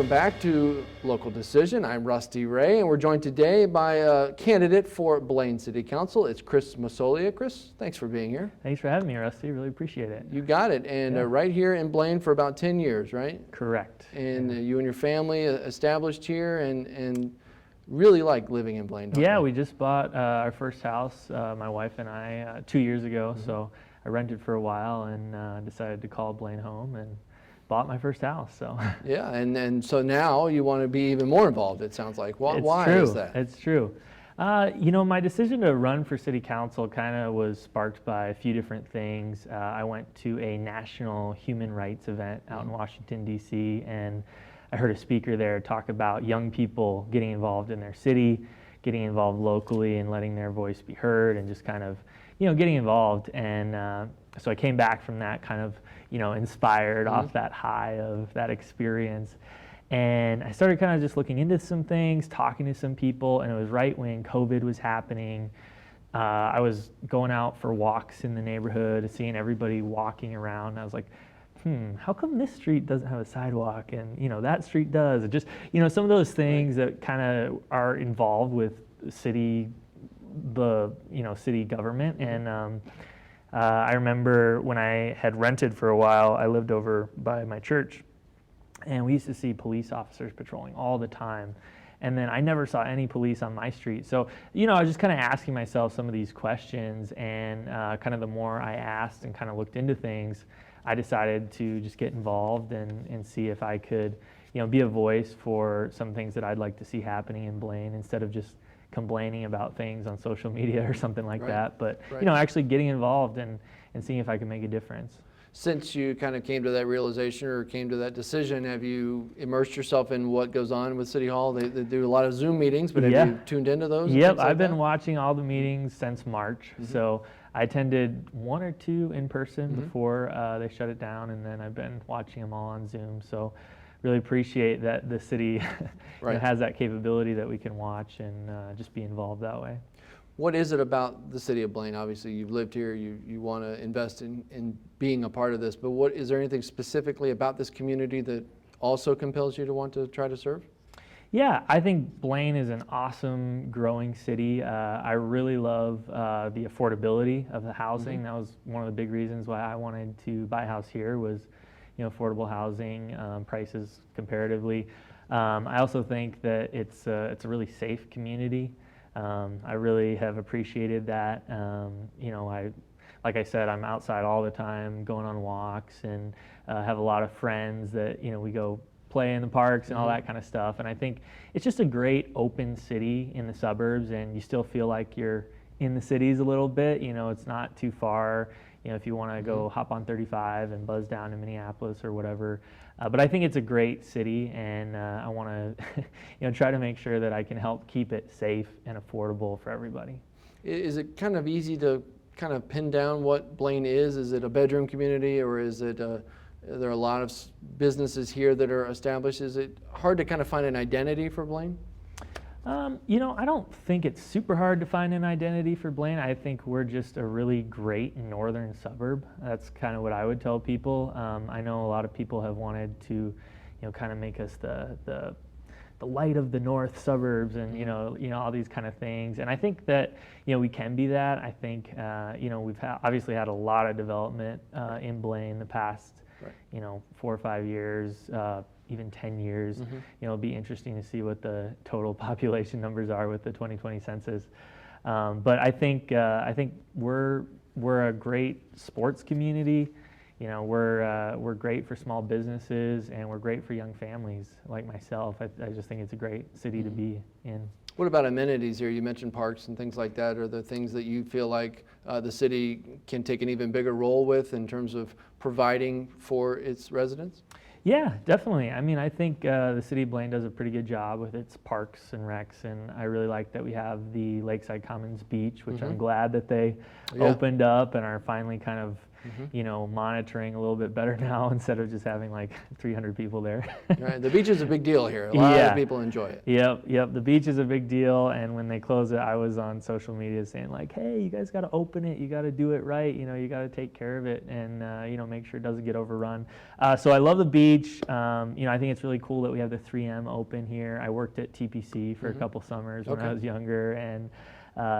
welcome back to Local Decision. I'm Rusty Ray, and we're joined today by a candidate for Blaine City Council. It's Chris Massoglia. Chris, thanks for being here. Thanks for having me, Rusty. Really appreciate it. You got it. And right here in Blaine for about 10 years, right? Correct. And you and your family established here and really like living in Blaine, don't Yeah, you? we just bought our first house, my wife and I, 2 years ago. So I rented for a while and decided to call Blaine home and bought my first house. So Yeah, and so now you want to be even more involved, it sounds like. Why true. is that? It's true. My decision to run for city council kind of was sparked by a few different things. I went to a national human rights event out in Washington, D.C., and I heard a speaker there talk about young people getting involved in their city, getting involved locally and letting their voice be heard and just kind of, getting involved. And so I came back from that kind of, inspired off that high of that experience. And I started kind of just looking into some things, talking to some people, and it was right when COVID was happening. I was going out for walks in the neighborhood, seeing everybody walking around. I was like, how come this street doesn't have a sidewalk and, that street does? And just, some of those things that kind of are involved with city government. And I remember when I had rented for a while, I lived over by my church, and we used to see police officers patrolling all the time. And then I never saw any police on my street. So, I was just kind of asking myself some of these questions, and kind of the more I asked and kind of looked into things, I decided to just get involved and see if I could, be a voice for some things that I'd like to see happening in Blaine instead of just complaining about things on social media or something like that. But, actually getting involved and seeing if I can make a difference. Since you kind of came to that realization or came to that decision, have you immersed yourself in what goes on with City Hall? They do a lot of Zoom meetings, but have you tuned into those? Yep, I've been watching all the meetings since March. So I attended one or two in person before they shut it down, and then I've been watching them all on Zoom. So really appreciate that the city has that capability that we can watch and just be involved that way. What is it about the city of Blaine? Obviously, you've lived here, you want to invest in being a part of this, but is there anything specifically about this community that also compels you to want to try to serve? Yeah, I think Blaine is an awesome, growing city. I really love the affordability of the housing. That was one of the big reasons why I wanted to buy a house here was, affordable housing, prices comparatively. I also think that it's a really safe community. I really have appreciated that. Like I said, I'm outside all the time, going on walks, and have a lot of friends that, we go play in the parks and all that kind of stuff. And I think it's just a great open city in the suburbs, and you still feel like you're in the cities a little bit. It's not too far. If you want to go hop on 35 and buzz down to Minneapolis or whatever. But I think it's a great city, and I want to try to make sure that I can help keep it safe and affordable for everybody. Is it kind of easy to kind of pin down what Blaine is? Is it a bedroom community, or is it are there a lot of businesses here that are established? Is it hard to kind of find an identity for Blaine? I don't think it's super hard to find an identity for Blaine. I think we're just a really great northern suburb. That's kind of what I would tell people. I know a lot of people have wanted to, kind of make us the light of the north suburbs and, all these kind of things. And I think that, we can be that. I think, we've obviously had a lot of development in Blaine the past, 4 or 5 years, even 10 years. It'll be interesting to see what the total population numbers are with the 2020 census. But I think we're a great sports community. We're great for small businesses, and we're great for young families like myself. I just think it's a great city to be in. What about amenities here? You mentioned parks and things like that. Are there things that you feel like the city can take an even bigger role with in terms of providing for its residents? Yeah, definitely. I mean, I think the city of Blaine does a pretty good job with its parks and recs, and I really like that we have the Lakeside Commons Beach, which I'm glad that they opened up and are finally kind of monitoring a little bit better now instead of just having like 300 people there. Right. The beach is a big deal here. A lot Yeah. of people enjoy it. Yep. The beach is a big deal, and when they close it, I was on social media saying like, hey, you guys got to open it. You got to do it right. You got to take care of it, and make sure it doesn't get overrun. So I love the beach. I think it's really cool that we have the 3M open here. I worked at TPC for a couple summers when I was younger, and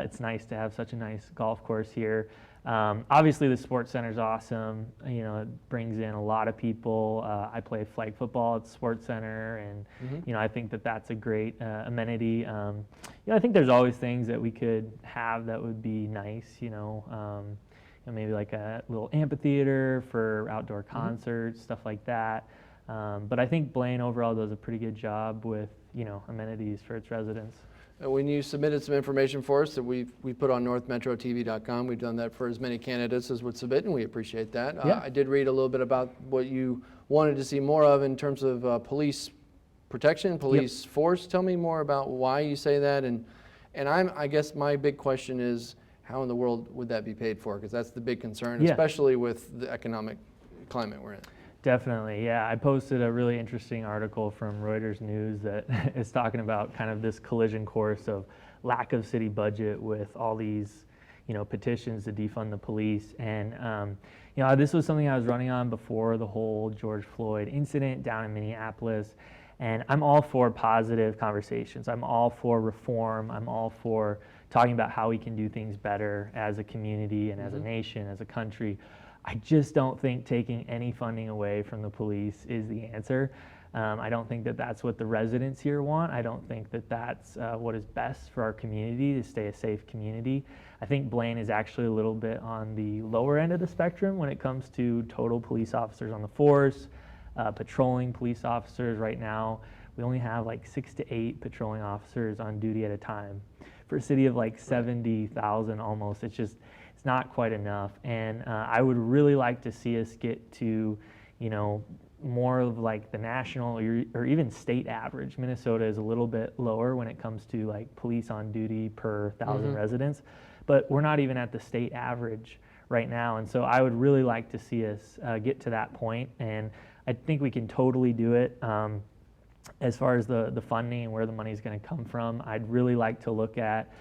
it's nice to have such a nice golf course here. Obviously, the sports center is awesome. It brings in a lot of people. I play flag football at the sports center, and I think that that's a great amenity. I think there's always things that we could have that would be nice. Maybe like a little amphitheater for outdoor concerts, stuff like that. But I think Blaine overall does a pretty good job with amenities for its residents. When you submitted some information for us that we put on northmetrotv.com, we've done that for as many candidates as would submit, and we appreciate that. Yeah. I did read a little bit about what you wanted to see more of in terms of police protection, police force. Tell me more about why you say that, and I guess my big question is, how in the world would that be paid for? Because that's the big concern, especially with the economic climate we're in. Definitely, yeah. I posted a really interesting article from Reuters News that is talking about kind of this collision course of lack of city budget with all these, petitions to defund the police. And, this was something I was running on before the whole George Floyd incident down in Minneapolis. And I'm all for positive conversations. I'm all for reform. I'm all for talking about how we can do things better as a community and as a nation, as a country. I just don't think taking any funding away from the police is the answer. I don't think that that's what the residents here want. I don't think that that's what is best for our community to stay a safe community. I think Blaine is actually a little bit on the lower end of the spectrum when it comes to total police officers on the force, patrolling police officers. Right now, we only have like 6 to 8 patrolling officers on duty at a time. For a city of like 70,000 almost, it's not quite enough. And I would really like to see us get to, more of like the national or even state average. Minnesota is a little bit lower when it comes to like police on duty per 1,000 residents, but we're not even at the state average right now. And so I would really like to see us get to that point, and I think we can totally do it. As far as the funding and where the money is going to come from, I'd really like to look at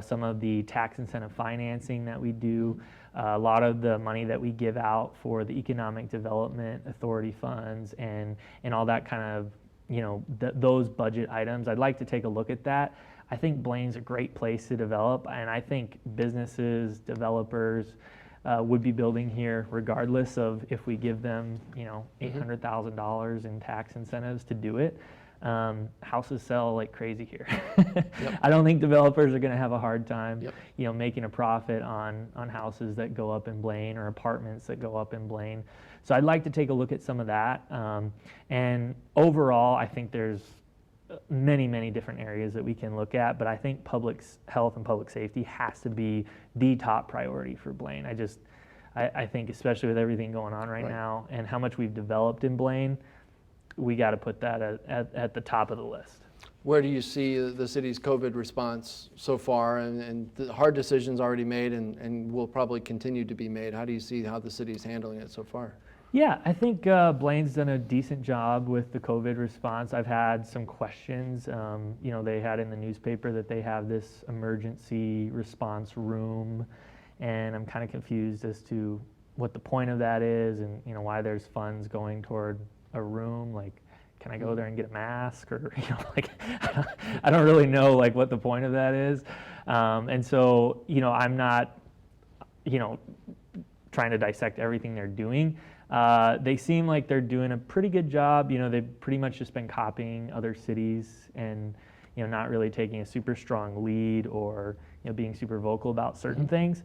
some of the tax incentive financing that we do, a lot of the money that we give out for the Economic Development Authority funds and all that kind of, those budget items. I'd like to take a look at that. I think Blaine's a great place to develop, and I think businesses, developers would be building here regardless of if we give them, $800,000 in tax incentives to do it. Houses sell like crazy here. I don't think developers are going to have a hard time, making a profit on houses that go up in Blaine or apartments that go up in Blaine. So I'd like to take a look at some of that. And overall, I think there's many, many different areas that we can look at, but I think public health and public safety has to be the top priority for Blaine. I think especially with everything going on right now and how much we've developed in Blaine, we got to put that at the top of the list. Where do you see the city's COVID response so far, and the hard decisions already made and will probably continue to be made? How do you see how the city's handling it so far? Yeah, I think Blaine's done a decent job with the COVID response. I've had some questions. They had in the newspaper that they have this emergency response room, and I'm kind of confused as to what the point of that is and why there's funds going toward a room. Like, can I go there and get a mask, or I don't really know what the point of that is. And so I'm not trying to dissect everything they're doing. They seem like they're doing a pretty good job. They've pretty much just been copying other cities and not really taking a super strong lead or being super vocal about certain things.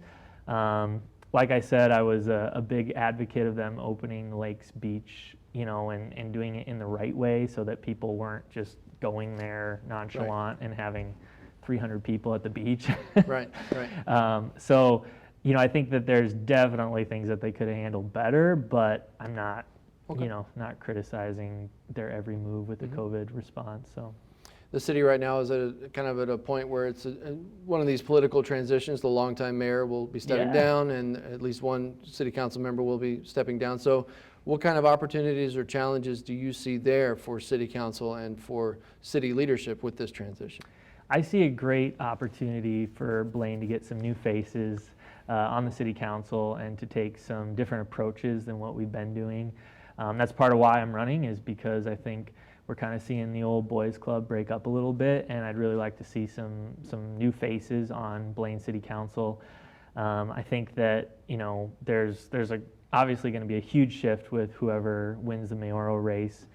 Like I said, I was a big advocate of them opening Lakes Beach, and doing it in the right way so that people weren't just going there nonchalant and having 300 people at the beach. Right. So, I think that there's definitely things that they could have handled better, but I'm not, not criticizing their every move with the COVID response. So. the city right now is kind of at a point where it's one of these political transitions. The longtime mayor will be stepping down, and at least one city council member will be stepping down. So what kind of opportunities or challenges do you see there for city council and for city leadership with this transition? I see a great opportunity for Blaine to get some new faces on the city council and to take some different approaches than what we've been doing. That's part of why I'm running, is because I think we're kind of seeing the old boys club break up a little bit, and I'd really like to see some new faces on Blaine City Council. I think that, you know, there's obviously going to be a huge shift with whoever wins the mayoral race,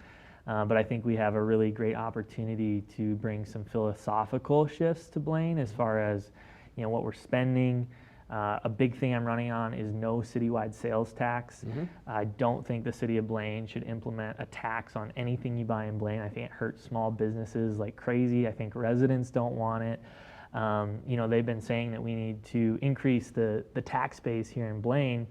but I think we have a really great opportunity to bring some philosophical shifts to Blaine as far as, you know, what we're spending. A big thing I'm running on is no citywide sales tax. I don't think the city of Blaine should implement a tax on anything you buy in Blaine. I think it hurts small businesses like crazy. I think residents don't want it. You know, they've been saying that we need to increase the tax base here in Blaine,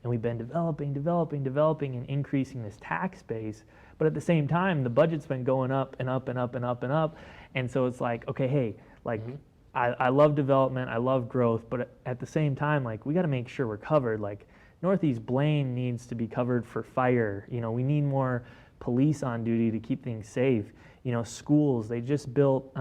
and we've been developing and increasing this tax base. But at the same time, the budget's been going up and up and up and up and up. And so it's like, okay, hey, like, I love development, I love growth, but at the same time, like, we got to make sure we're covered. Like, Northeast Blaine needs to be covered for fire. You know, we need more police on duty to keep things safe. You know, schools, they just built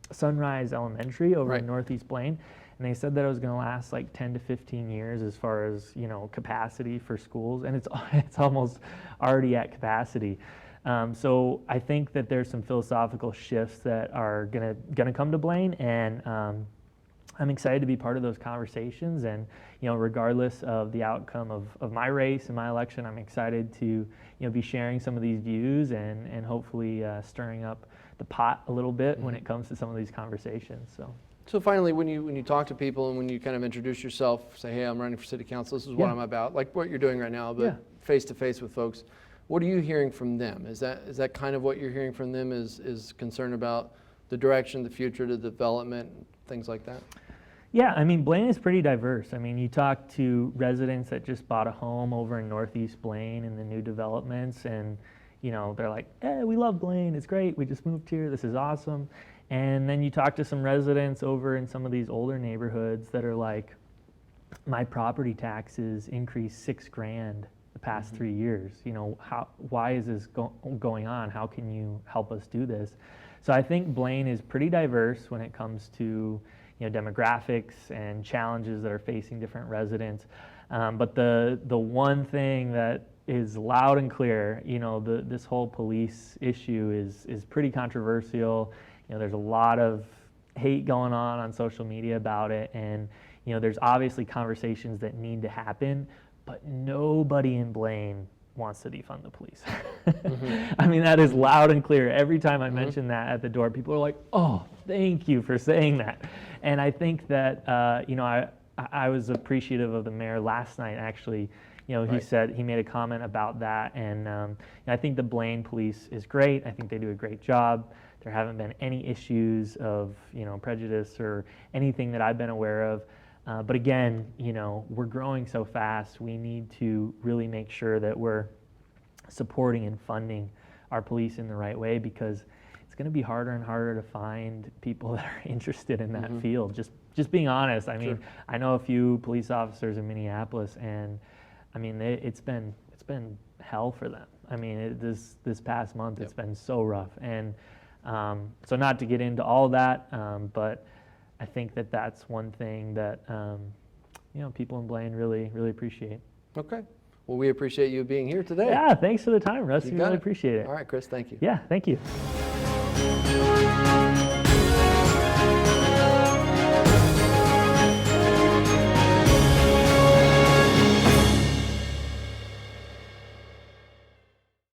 Sunrise Elementary over in Northeast Blaine, and they said that it was going to last like 10 to 15 years as far as, you know, capacity for schools, and it's almost already at capacity. So I think that there's some philosophical shifts that are gonna come to Blaine, and I'm excited to be part of those conversations. And, you know, regardless of the outcome of my race and my election, I'm excited to, you know, be sharing some of these views and hopefully stirring up the pot a little bit when it comes to some of these conversations. So finally, when you talk to people and when you kind of introduce yourself, say, hey, I'm running for city council, this is what I'm about, like what you're doing right now, but face to face with folks. What are you hearing from them? Is that kind of what you're hearing from them, is concern about the direction, the future, the development, things like that? Yeah, I mean, Blaine is pretty diverse. I mean, you talk to residents that just bought a home over in Northeast Blaine in the new developments, and, you know, they're like, hey, we love Blaine, it's great, we just moved here, this is awesome. And then you talk to some residents over in some of these older neighborhoods that are like, my property taxes increased $6,000 the past 3 years. You know, why is this going on? How can you help us do this? So I think Blaine is pretty diverse when it comes to, you know, demographics and challenges that are facing different residents. But the one thing that is loud and clear, you know, this whole police issue is pretty controversial. You know, there's a lot of hate going on social media about it, and, you know, there's obviously conversations that need to happen, but nobody in Blaine wants to defund the police. I mean, that is loud and clear. Every time I mention that at the door, people are like, oh, thank you for saying that. And I think that, you know, I was appreciative of the mayor last night, actually. You know, he said, he made a comment about that, and I think the Blaine police is great. I think they do a great job. There haven't been any issues of, you know, prejudice or anything that I've been aware of. But again, you know, we're growing so fast, we need to really make sure that we're supporting and funding our police in the right way, because it's going to be harder and harder to find people that are interested in that field. Just being honest, I mean, I know a few police officers in Minneapolis, and I mean, it's been hell for them. I mean, this past month, it's been so rough. And so not to get into all that, but I think that that's one thing that, you know, people in Blaine really, really appreciate. Okay. Well, we appreciate you being here today. Yeah, thanks for the time, Russ. We really appreciate it. All right, Chris, thank you. Yeah, thank you.